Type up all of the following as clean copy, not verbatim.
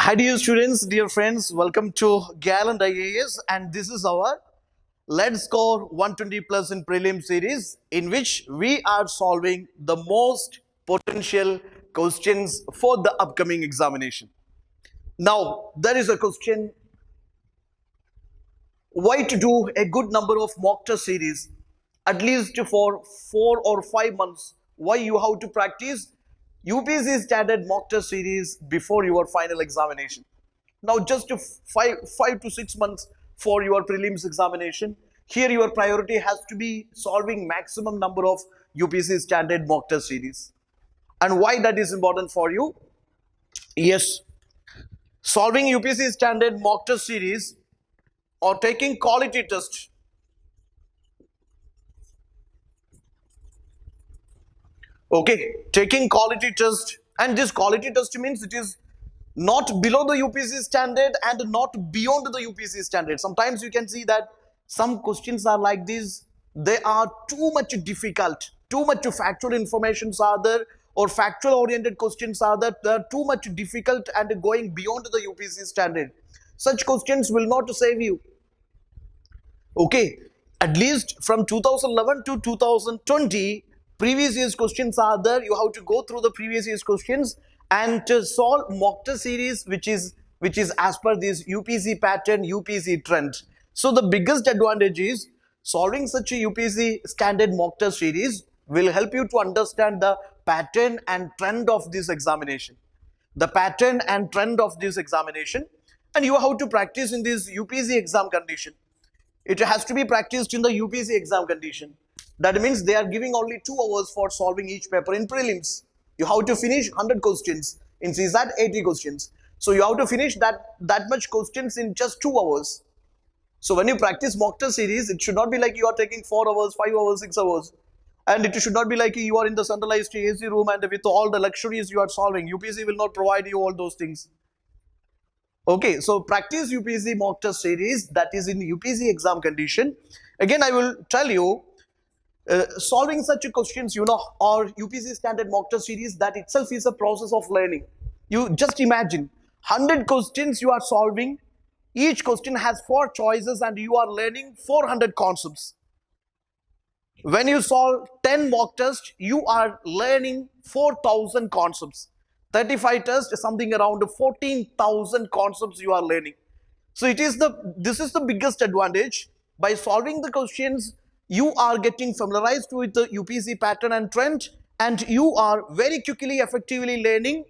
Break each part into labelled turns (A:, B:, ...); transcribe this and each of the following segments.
A: Hi dear students, dear friends, welcome to Gallant IAS, and this is our Let's Score 120 Plus in Prelim series, in which we are solving the most potential questions for the upcoming examination. Now, there is a question: why to do a good number of mock test series, at least for 4 or 5 months? Why you have to practice UPSC standard mock test series before your final examination? Now, just to 5 to 6 months for your prelims examination, here your priority has to be solving maximum number of UPSC standard mock test series. And why that is important for you? Yes, solving UPSC standard mock test series or taking quality test. Okay, taking quality test, and this quality test means it is not below the UPSC standard and not beyond the UPSC standard. Sometimes you can see that some questions are like this. They are too much difficult, too much factual informations are there, or factual oriented questions are there. They are too much difficult and going beyond the UPSC standard. Such questions will not save you. Okay, at least from 2011 to 2020, previous year's questions are there. You have to go through the previous year's questions and to solve mock test series, which is as per this UPSC pattern, UPSC trend. So the biggest advantage is solving such a UPSC standard mock test series will help you to understand the pattern and trend of this examination. The pattern and trend of this examination, and you have to practice in this UPSC exam condition. It has to be practiced in the UPSC exam condition. That means they are giving only 2 hours for solving each paper in prelims. You have to finish 100 questions. In CSAT, 80 questions. So you have to finish that much questions in just 2 hours. So when you practice mock test series, it should not be like you are taking 4 hours, 5 hours, 6 hours. And it should not be like you are in the centralized AC room and with all the luxuries you are solving. UPSC will not provide you all those things. Okay, so practice UPSC mock test series, that is in UPSC exam condition. Again, I will tell you, solving such questions, or UPSC standard mock test series, that itself is a process of learning. You just imagine 100 questions you are solving. Each question has 4 choices and you are learning 400 concepts. When you solve 10 mock tests, you are learning 4,000 concepts. 35 tests, something around 14,000 concepts you are learning. So this is the biggest advantage. By solving the questions, you are getting familiarized with the UPSC pattern and trend, and you are very quickly, effectively learning,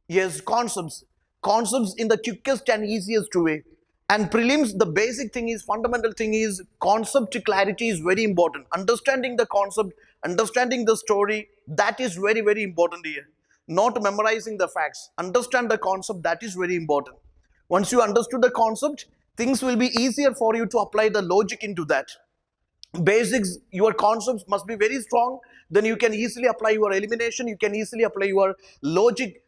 A: yes, concepts in the quickest and easiest way. And prelims, the basic thing is, fundamental thing is, concept clarity is very important. Understanding the concept, understanding the story, that is very, very important here. Not memorizing the facts. Understand the concept, that is very important. Once you understood the concept, things will be easier for you to apply the logic into that. Basics, your concepts must be very strong. Then you can easily apply your elimination. You can easily apply your logic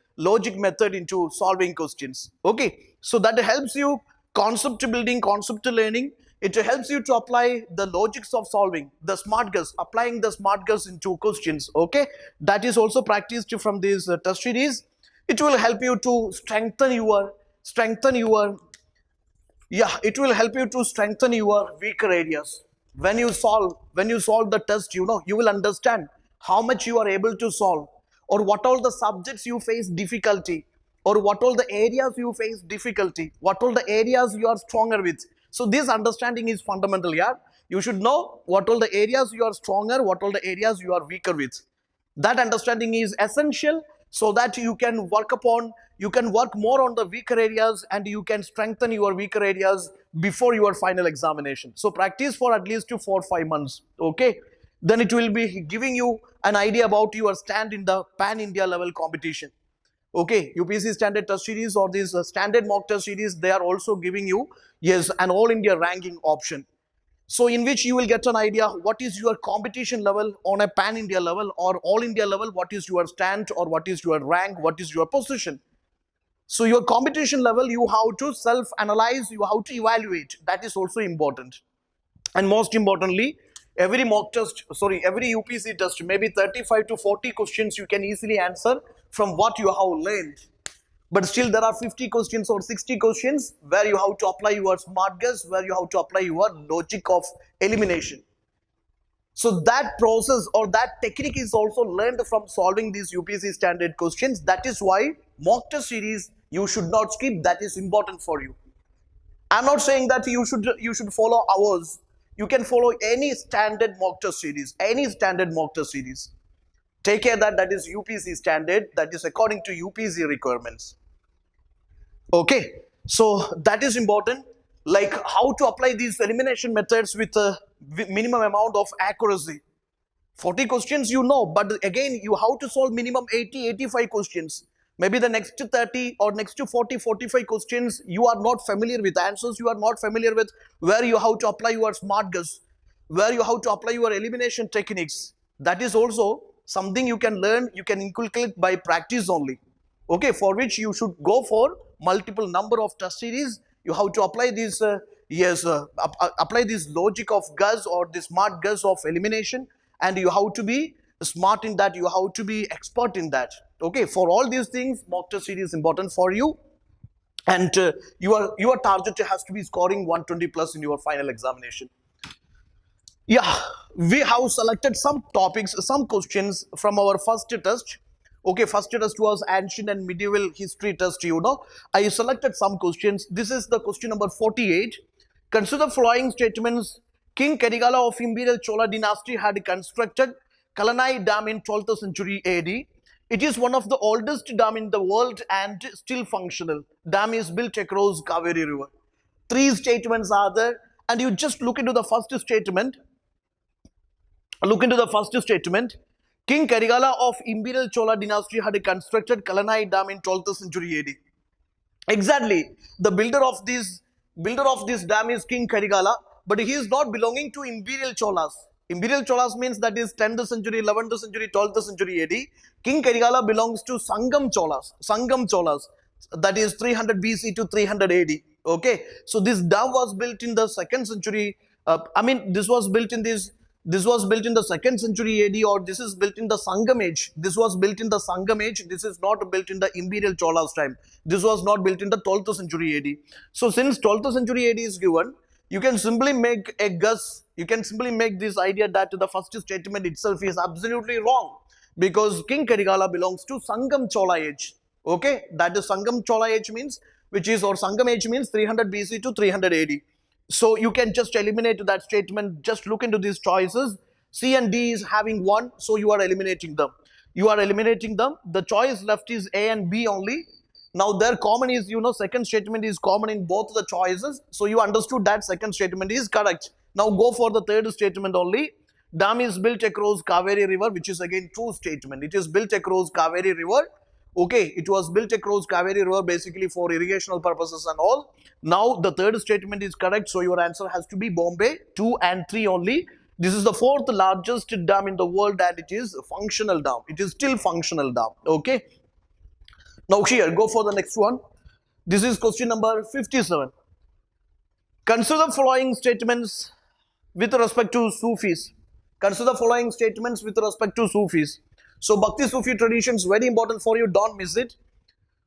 A: method into solving questions. Okay, so that helps you concept building, concept learning. It helps you to apply the logics of solving, the smart guess, applying the smart guess into questions. Okay, that is also practiced from this test series. It will help you to strengthen your it will help you to strengthen your weaker areas. When you solve the test, you will understand how much you are able to solve, or what all the subjects you face difficulty, or what all the areas you face difficulty, what all the areas you are stronger with. So this understanding is fundamental. Yeah, you should know what all the areas you are stronger, what all the areas you are weaker with. That understanding is essential, so that you can work more on the weaker areas, and you can strengthen your weaker areas before your final examination. So practice for at least 4 or 5 months. Okay, then it will be giving you an idea about your stand in the pan India level competition. Okay, UPSC standard test series or this standard mock test series, they are also giving you, yes, an all India ranking option. So in which you will get an idea what is your competition level on a pan India level or all India level, what is your stand or what is your rank, what is your position. So your competition level, you have to self-analyze, you have to evaluate. That is also important. And most importantly, every UPSC test, maybe 35 to 40 questions you can easily answer from what you have learned. But still there are 50 questions or 60 questions where you have to apply your smart guess, where you have to apply your logic of elimination. So that process or that technique is also learned from solving these UPSC standard questions. That is why mock test series you should not skip. That is important for you. I'm not saying that you should follow ours. You can follow any standard mock test series, any standard mock test series. Take care that that is UPSC standard, that is according to UPSC requirements. Okay, so that is important. Like how to apply these elimination methods with a minimum amount of accuracy. 40 questions you know, but again you have to solve minimum 80-85 questions. Maybe the next 30 or next 40-45 questions you are not familiar with answers, you are not familiar with where you have to apply your smart guess, where you have to apply your elimination techniques. That is also something you can learn, you can inculcate by practice only. Okay, for which you should go for multiple number of test series. You have to apply this apply this logic of guess or the smart guess of elimination, and you have to be smart in that, you have to be expert in that. Okay, for all these things mock test series is important for you, and your target has to be scoring 120 plus in your final examination. Yeah, we have selected some topics, some questions from our first test. Okay, first test was ancient and medieval history test, you know. I selected some questions. This is the question number 48. Consider the following statements. King Karigala of Imperial Chola dynasty had constructed Kalanai Dam in 12th century AD. It is one of the oldest dam in the world and still functional. Dam is built across Kaveri River. Three statements are there, and you just look into the first statement. Look into the first statement. King Karigala of Imperial Chola dynasty had constructed Kalanai Dam in 12th century AD. Exactly, the builder of this dam is King Karigala, but he is not belonging to Imperial Cholas. Imperial Cholas means that is 10th century, 11th century, 12th century AD. King Karigala belongs to Sangam Cholas. Sangam Cholas, that is 300 BC to 300 AD. Okay, so this dam was built in the 2nd century. This was built in the 2nd century AD, or this is built in the Sangam age. This was built in the Sangam age. This is not built in the Imperial Cholas time. This was not built in the 12th century AD. So since 12th century AD is given, you can simply make a guess. You can simply make this idea that the first statement itself is absolutely wrong, because King Karigala belongs to Sangam Chola age. Okay, that is Sangam Chola age means, or Sangam age means 300 BC to 300 AD. So you can just eliminate that statement. Just look into these choices. C and D is having 1, so you are eliminating them. You are eliminating them. The choice left is A and B only. Now their common is, second statement is common in both the choices. So you understood that second statement is correct. Now go for the third statement only. Dam is built across Kaveri River, which is again true statement. It is built across Kaveri River. Okay, it was built across Kaveri River basically for irrigational purposes and all. Now the third statement is correct, so your answer has to be Bombay. 2 and 3 only. This is the 4th largest dam in the world, and it is a functional dam. It is still functional dam. Okay. Now here, go for the next one. This is question number 57. Consider the following statements with respect to Sufis. Consider the following statements with respect to Sufis. So Bhakti Sufi traditions, very important for you, don't miss it.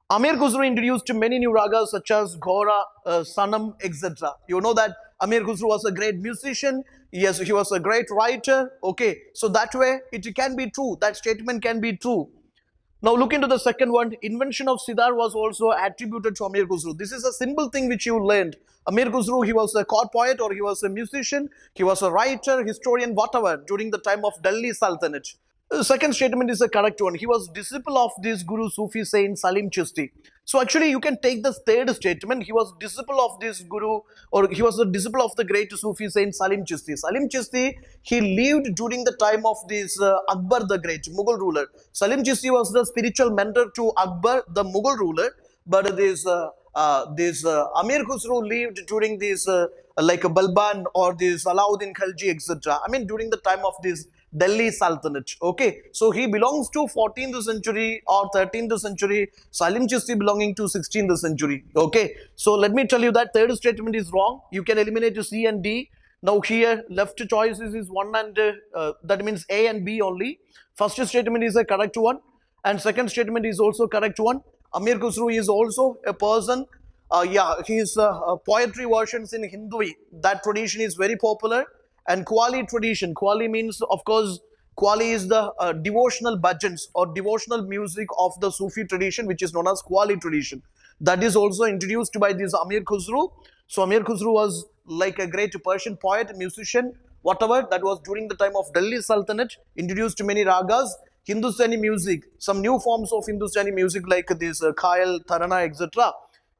A: Amir Khusro introduced many new ragas such as Ghora, Sanam, etc. You know that Amir Khusro was a great musician. Yes, he was a great writer. Okay, so that way it can be true. That statement can be true. Now look into the second one. Invention of Sitar was also attributed to Amir Khusro. This is a simple thing which you learned. Amir Khusro, he was a court poet, or he was a musician, he was a writer, historian, whatever, during the time of Delhi Sultanate. The second statement is a correct one. He was disciple of this Guru Sufi Saint Salim Chishti. So actually you can take the third statement. He was disciple of this Guru, or he was a disciple of the great Sufi Saint Salim Chishti. Salim Chishti, he lived during the time of this Akbar the Great, Mughal ruler. Salim Chishti was the spiritual mentor to Akbar, the Mughal ruler. But this Amir Khusro lived during this like a Balban or this Alauddin Khalji, etc. I mean during the time of this Delhi Sultanate. Okay, so he belongs to 14th century or 13th century. Salim Chishti belonging to 16th century. Okay, so let me tell you that third statement is wrong. You can eliminate C and D. Now here left choices is 1 and that means A and B only. First statement is a correct one, and second statement is also correct one. Amir Khusro is also a person. His poetry versions in Hindi, that tradition is very popular. And Qawwali tradition. Qawwali means, of course, Qawwali is the devotional bhajans or devotional music of the Sufi tradition, which is known as Qawwali tradition. That is also introduced by this Amir Khusro. So Amir Khusro was like a great Persian poet, musician, whatever. That was during the time of Delhi Sultanate, introduced many ragas, Hindustani music, some new forms of Hindustani music like this Khayal, Tarana, etc.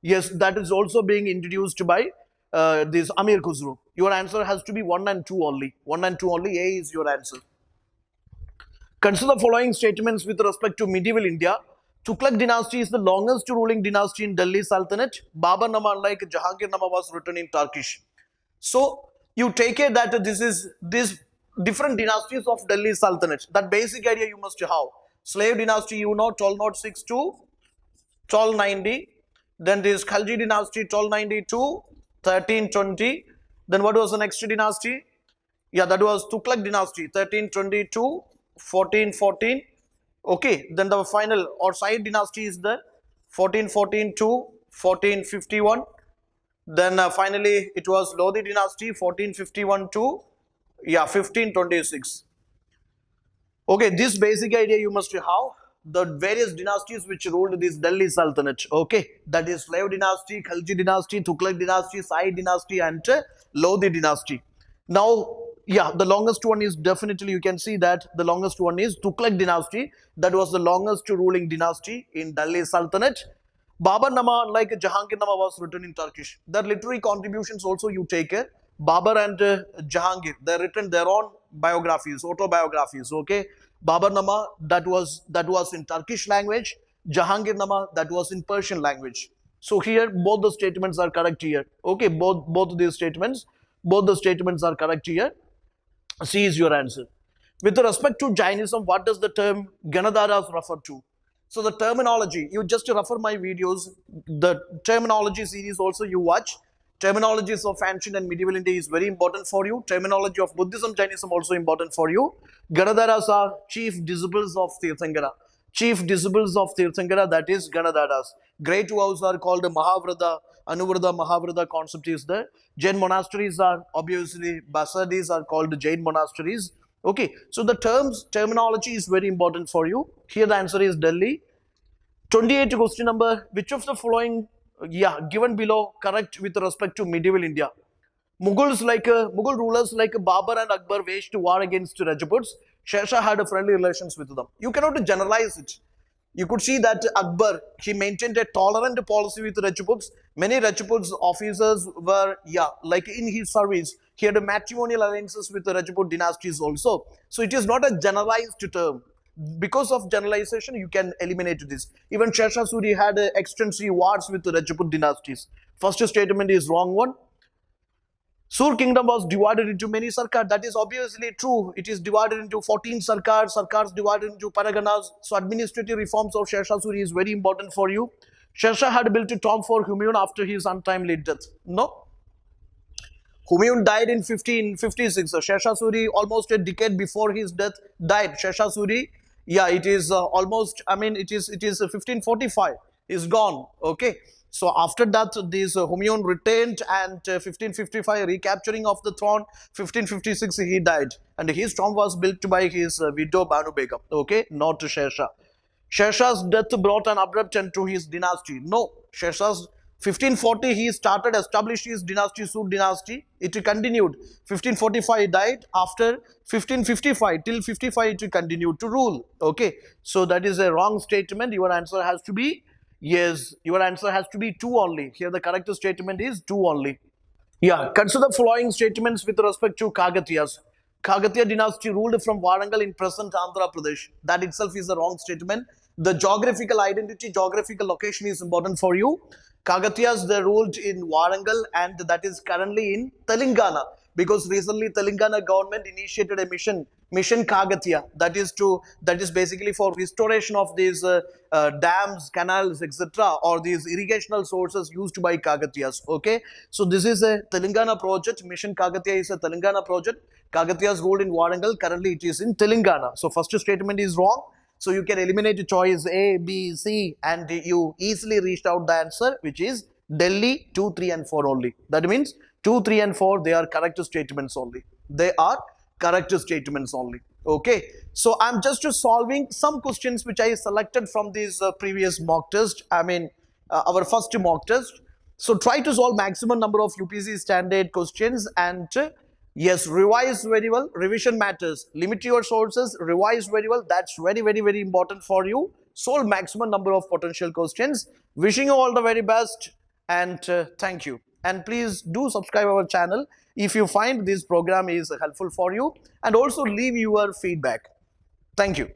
A: Yes, that is also being introduced by this Amir Khusro. Your answer has to be 1 and 2 only. 1 and 2 only. A is your answer. Consider the following statements with respect to medieval India. Tughlaq dynasty is the longest ruling dynasty in Delhi Sultanate. Babur Nama, like Jahangir Nama, was written in Turkish. So you take it that this different dynasties of Delhi Sultanate. That basic idea you must have. Slave dynasty, you know, 1206 to 1290. Then this Khalji dynasty, 1292, 1320. Then what was the next dynasty? Yeah, that was Tughlaq dynasty, 1322, 1414. Okay, then the final or side dynasty is the 1414 to 1451. Then finally it was Lodi dynasty, 1451 to 1526. Okay, this basic idea you must have. The various dynasties which ruled this Delhi Sultanate. Okay, that is Slave dynasty, Khalji dynasty, Tughlaq dynasty, Said dynasty, and Lodi dynasty. Now, the longest one is definitely, you can see that the longest one is Tughlaq dynasty. That was the longest ruling dynasty in Delhi Sultanate. Babur Nama, like Jahangir Nama, was written in Turkish. Their literary contributions also you take it. Babur and Jahangir, they written their own biographies, autobiographies. Okay, Babur Nama, that was in Turkish language. Jahangir Nama, that was in Persian language. So here both the statements are correct here. Okay, both these statements, both the statements are correct here. C is your answer. With respect to Jainism, what does the term Ganadharas refer to? So the terminology, you just refer my videos, the terminology series also you watch. Terminologies of ancient and medieval India is very important for you. Terminology of Buddhism, Jainism also important for you. Ganadharas are chief disciples of Tirthankara. Chief disciples of Tirthankara, that is Ganadharas. Great vows are called Mahavrata, Anuvrata, Mahavrata concept is there. Jain monasteries are obviously, Basadis are called Jain monasteries. Okay, so the terminology is very important for you. Here the answer is Delhi. 28 question number, which of the following, given below, correct with respect to medieval India? Mughal rulers like Babur and Akbar waged war against Rajputs. Sher Shah had friendly relations with them. You cannot generalize it. You could see that Akbar, he maintained a tolerant policy with Rajputs. Many Rajputs officers were, like in his service, he had matrimonial alliances with the Rajput dynasties also. So it is not a generalized term. Because of generalization, you can eliminate this. Even Sher Shah Suri had extensive wars with the Rajput dynasties. First statement is wrong one. Sur kingdom was divided into many sarkars. That is obviously true. It is divided into 14 sarkars. Sarkars divided into paraganas. So administrative reforms of Sher Shah Suri is very important for you. Sher Shah had built a tomb for Humayun after his untimely death. No. Humayun died in 1556. Sher Shah Suri, almost a decade before his death, died. Sher Shah Suri, it is almost, it is 1545. Is gone. Okay. So after that, this Humayun retained, and 1555 recapturing of the throne. 1556 he died, and his tomb was built by his widow Banu Begum. Okay, not Sher Shah. Sher Shah's death brought an abrupt end to his dynasty. No, Sher Shah's 1540 he started, established his dynasty, Sur dynasty. It continued. 1545 he died. After 1555 till 55 it continued to rule. Okay, so that is a wrong statement. Your answer has to be yes. Your answer has to be 2 only. Here the correct statement is 2 only. Consider the following statements with respect to Kagatiyas. Kakatiya dynasty ruled from Warangal in present Andhra Pradesh. That itself is a wrong statement. The geographical identity, geographical location is important for you. Kagatiyas, they ruled in Warangal, and that is currently in Telangana, because recently Telangana government initiated a mission Kagatiya, that is basically for restoration of these dams, canals, etc., or these irrigational sources used by Kagatiyas. Okay, so this is a Telangana project. Mission Kagatiya is a Telangana project. Kagatiyas ruled in Warangal. Currently it is in Telangana. So first statement is wrong. So you can eliminate choice A, B, C, and you easily reached out the answer, which is Delhi 2, 3, and 4 only. That means 2, 3, and 4, they are correct statements only. They are correct statements only. Okay, so I'm just solving some questions which I selected from this previous mock test. I mean, our first mock test. So try to solve maximum number of UPSC standard questions and yes, revise very well. Revision matters. Limit your sources, revise very well. That's very, very, very important for you. Solve maximum number of potential questions. Wishing you all the very best and thank you. And please do subscribe our channel if you find this program is helpful for you, and also leave your feedback. Thank you.